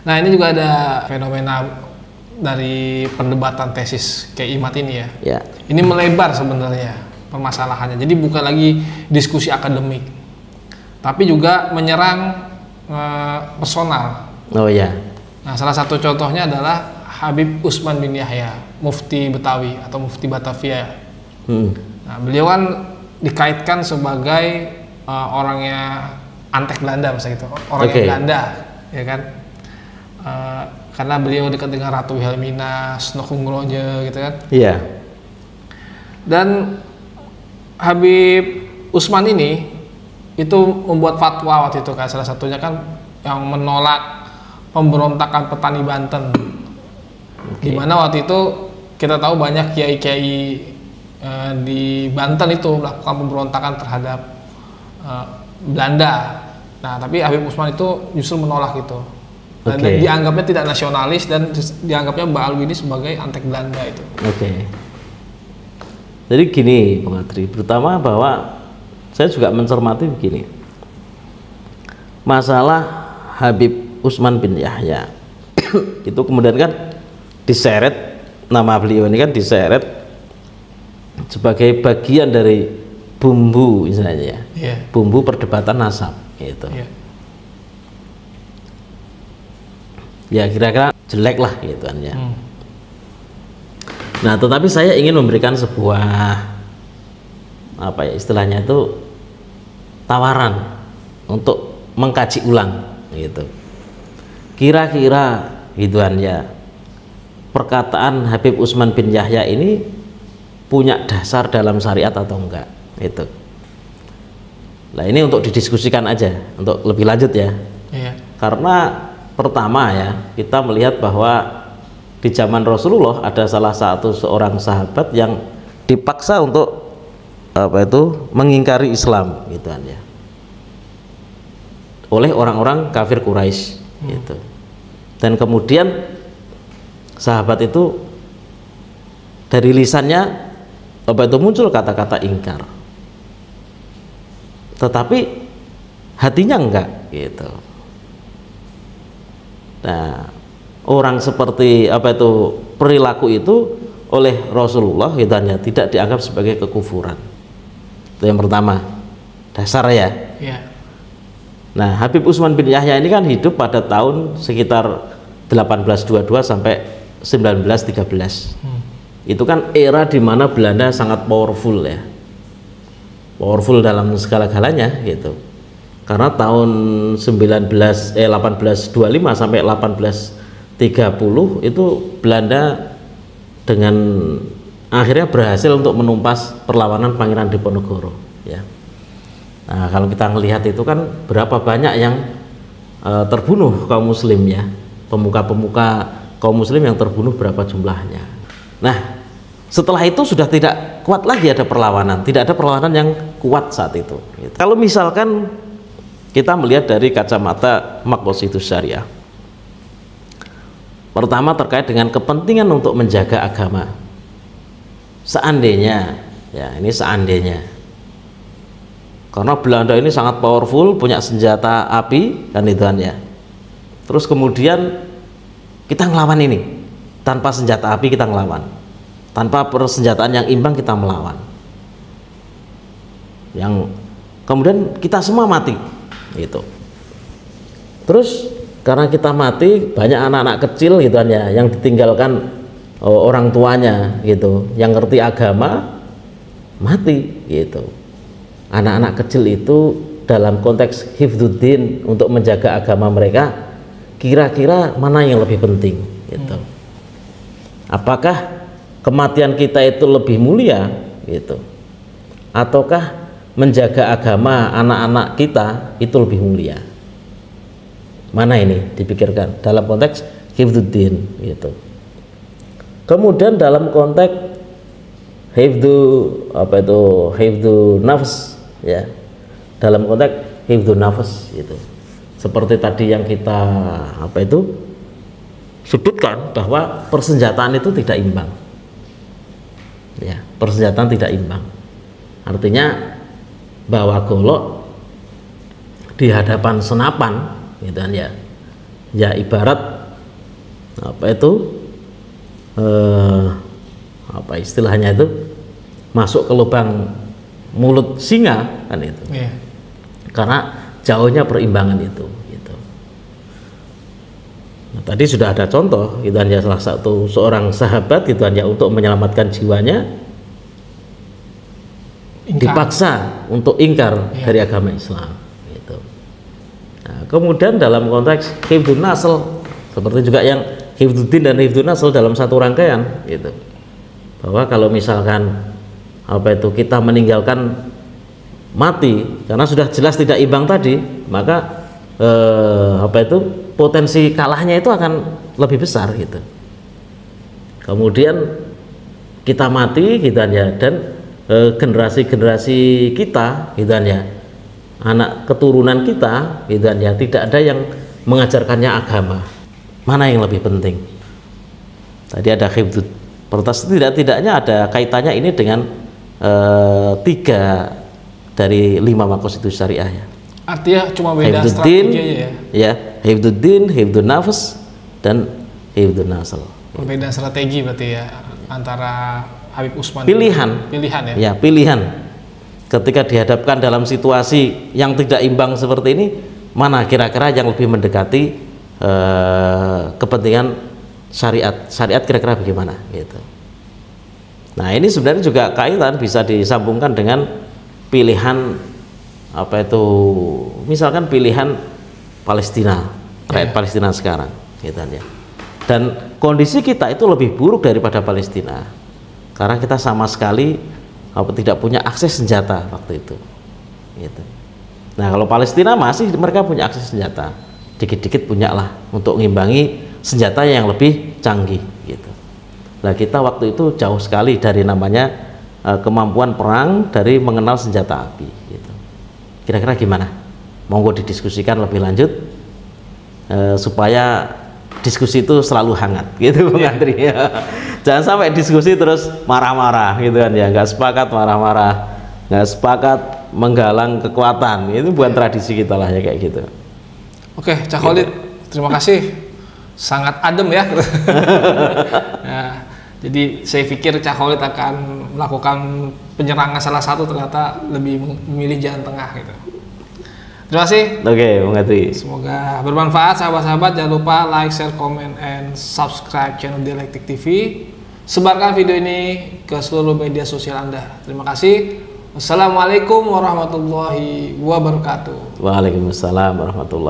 Nah, ini juga ada fenomena dari perdebatan tesis kayak IMAT ini ya. Ya. Ini melebar sebenarnya permasalahannya. Jadi bukan lagi diskusi akademik, tapi juga menyerang personal. Oh ya. Nah, salah satu contohnya adalah Habib Utsman bin Yahya, Mufti Betawi atau Mufti Batavia. Nah, beliau kan dikaitkan sebagai orangnya antek Belanda, misalnya gitu, orangnya Belanda, ya kan? Karena beliau dekat dengan Ratu Wilhelmina, Snokhungroje, gitu kan? Iya. Dan Habib Utsman ini itu membuat fatwa waktu itu kan, salah satunya kan yang menolak pemberontakan petani Banten. Di mana waktu itu kita tahu banyak kiai-kiai di Banten itu melakukan pemberontakan terhadap Belanda. Nah, tapi Habib Utsman itu justru menolak itu. Dan dianggapnya tidak nasionalis dan dianggapnya Mbak Alwi ini sebagai antek Belanda itu. Jadi gini, Bang Adri, pertama bahwa saya juga mencermati begini. Masalah Habib Utsman bin Yahya itu kemudian kan diseret, nama beliau ini kan diseret sebagai bagian dari bumbu misalnya ya, bumbu perdebatan nasab gitu. Ya kira-kira jelek lah gitu kan ya. Nah, tetapi saya ingin memberikan sebuah apa ya istilahnya itu tawaran untuk mengkaji ulang gitu. Kira-kira gituan ya, perkataan Habib Utsman bin Yahya ini punya dasar dalam syariat atau enggak itu. Nah, ini untuk didiskusikan aja untuk lebih lanjut ya. Karena pertama ya, kita melihat bahwa di zaman Rasulullah ada salah satu seorang sahabat yang dipaksa untuk apa itu mengingkari Islam gitu kan ya, oleh orang-orang kafir Quraisy gitu. Dan kemudian sahabat itu dari lisannya apa itu muncul kata-kata ingkar, tetapi hatinya enggak gitu. Nah, orang seperti apa itu perilaku itu oleh Rasulullah gitu ya, tidak dianggap sebagai kekufuran. Itu yang pertama, dasar ya. Nah, Habib Utsman bin Yahya ini kan hidup pada tahun sekitar 1822 sampai 1913. Itu kan era di mana Belanda sangat powerful ya, powerful dalam segala galanya gitu. Karena tahun 1825 sampai 1830 itu Belanda dengan akhirnya berhasil untuk menumpas perlawanan Pangeran Diponegoro ya. Nah, kalau kita melihat itu kan berapa banyak yang terbunuh kaum muslim ya, pemuka-pemuka kaum muslim yang terbunuh berapa jumlahnya. Nah, setelah itu sudah tidak kuat lagi ada perlawanan, tidak ada perlawanan yang kuat saat itu gitu. Kalau misalkan kita melihat dari kacamata maqasidus syariah, pertama terkait dengan kepentingan untuk menjaga agama. Seandainya ya, ini seandainya, karena Belanda ini sangat powerful, punya senjata api kan itu kan ya, terus kemudian kita ngelawan ini tanpa senjata api, kita ngelawan tanpa persenjataan yang imbang, kita melawan, yang kemudian kita semua mati gitu. Terus karena kita mati, banyak anak-anak kecil gitu kan ya, yang ditinggalkan orang tuanya gitu, yang ngerti agama mati gitu. Anak-anak kecil itu dalam konteks hifdzuddin, untuk menjaga agama mereka, kira-kira mana yang lebih penting gitu. Apakah kematian kita itu lebih mulia gitu, ataukah menjaga agama anak-anak kita itu lebih mulia? Mana ini dipikirkan dalam konteks hifdzuddin gitu. Kemudian dalam konteks hifdzu apa itu hifdzu nafs ya, dalam konteks hifdzu nafs gitu, seperti tadi yang kita apa itu sebutkan bahwa persenjataan itu tidak imbang ya, persenjataan tidak imbang, artinya bawa golok di hadapan senapan gitu kan ya, ya ibarat apa itu apa istilahnya itu, masuk ke lubang mulut singa kan itu. Iya. Karena jauhnya perimbangan itu gitu. Nah, tadi sudah ada contoh gitu ya, salah satu seorang sahabat gitu ya, untuk menyelamatkan jiwanya dipaksa untuk ingkar dari agama Islam gitu. Nah, kemudian dalam konteks hifdzun nasl, seperti juga yang hifdzuddin dan hifdzun nasl dalam satu rangkaian gitu, bahwa kalau misalkan apa itu kita meninggalkan mati karena sudah jelas tidak imbang tadi, maka apa itu potensi kalahnya itu akan lebih besar gitu. Kemudian kita mati gitu ya, dan generasi-generasi kita gitu ya, anak keturunan kita gitu ya, tidak ada yang mengajarkannya agama. Mana yang lebih penting? Tadi ada hifdzud, pertas tidak-tidaknya ada kaitannya ini dengan 3 dari 5 konstitusi syariah ya. Artinya cuma beda strategi aja ya. Ya, hifdzuddin, hifdzun nafs dan hifdzun nasl. Berbeda strategi berarti ya antara Habib Utsman. Pilihan ya. Ya, pilihan. Ketika dihadapkan dalam situasi yang tidak imbang seperti ini, mana kira-kira yang lebih mendekati kepentingan syariat? Syariat kira-kira bagaimana gitu. Nah, ini sebenarnya juga kaitan bisa disambungkan dengan pilihan apa itu, misalkan pilihan Palestina, rakyat Palestina sekarang gitu ya. Dan kondisi kita itu lebih buruk daripada Palestina karena kita sama sekali tidak punya akses senjata waktu itu gitu. Nah, kalau Palestina masih mereka punya akses senjata, dikit-dikit punya lah untuk ngimbangi senjata yang lebih canggih gitu. Nah, kita waktu itu jauh sekali dari namanya kemampuan perang, dari mengenal senjata api gitu. Kira-kira gimana? Monggo didiskusikan lebih lanjut supaya diskusi itu selalu hangat gitu Bung Andri ya. Jangan sampai diskusi terus marah-marah gitu kan ya, nggak sepakat marah-marah, nggak sepakat menggalang kekuatan, itu bukan tradisi kita lah ya kayak gitu. Oke, Cak Khalid, terima kasih, sangat adem ya. Nah, jadi saya pikir Cak Khalid akan melakukan penyerangan salah satu, ternyata lebih memilih jalan tengah gitu. Terima kasih. Oke, Bung Andri. Semoga bermanfaat sahabat-sahabat. Jangan lupa like, share, comment, and subscribe channel Dialektik TV. Sebarkan video ini ke seluruh media sosial Anda. Terima kasih. Wassalamualaikum warahmatullahi wabarakatuh. Waalaikumsalam warahmatullahi wabarakatuh.